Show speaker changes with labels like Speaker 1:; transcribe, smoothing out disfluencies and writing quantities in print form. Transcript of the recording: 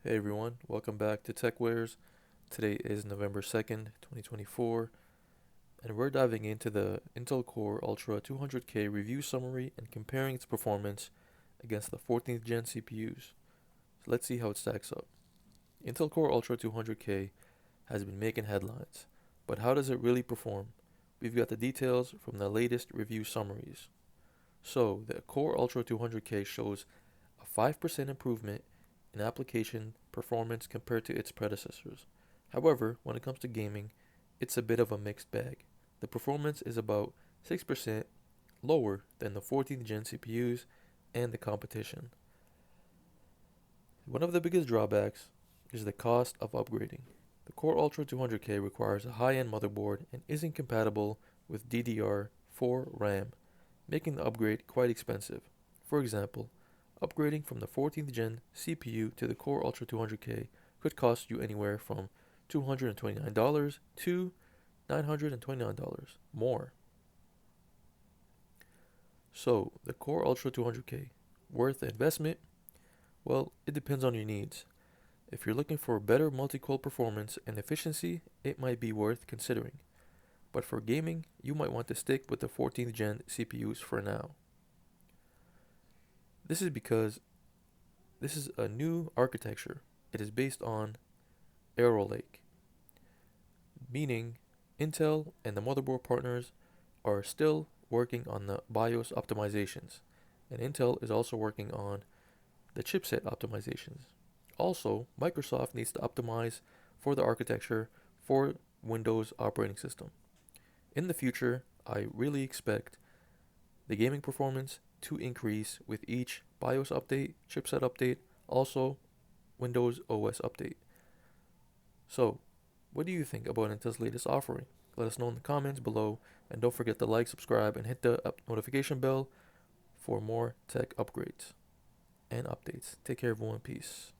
Speaker 1: Hey everyone, welcome back to TechWares. Today is November 2nd, 2024, and we're diving into the Intel Core Ultra 200K review summary and comparing its performance against the 14th gen CPUs. So let's see how it stacks up. Intel Core Ultra 200K has been making headlines, but how does it really perform? We've got the details from the latest review summaries. So, the Core Ultra 200K shows a 5% improvement in application performance compared to its predecessors. However, when it comes to gaming, it's a bit of a mixed bag. The performance is about 6% lower than the 14th gen CPUs and the competition. One of the biggest drawbacks is the cost of upgrading. The Core Ultra 200K requires a high-end motherboard and isn't compatible with DDR4 RAM, making the upgrade quite expensive. For example, upgrading from the 14th gen CPU to the Core Ultra 200K could cost you anywhere from $229 to $929 more. So, the Core Ultra 200K, worth the investment? Well, it depends on your needs. If you're looking for better multi-core performance and efficiency, it might be worth considering. But for gaming, you might want to stick with the 14th gen CPUs for now. This is because this is a new architecture. It is based on Arrow Lake, meaning Intel and the motherboard partners are still working on the BIOS optimizations, and Intel is also working on the chipset optimizations. Also, Microsoft needs to optimize for the architecture for Windows operating system. In the future, I really expect the gaming performance to increase with each BIOS update, chipset update, also Windows OS update. So, what do you think about Intel's latest offering? Let us know in the comments below, and don't forget to like, subscribe, and hit the notification bell for more tech upgrades and updates. Take care, everyone. Peace.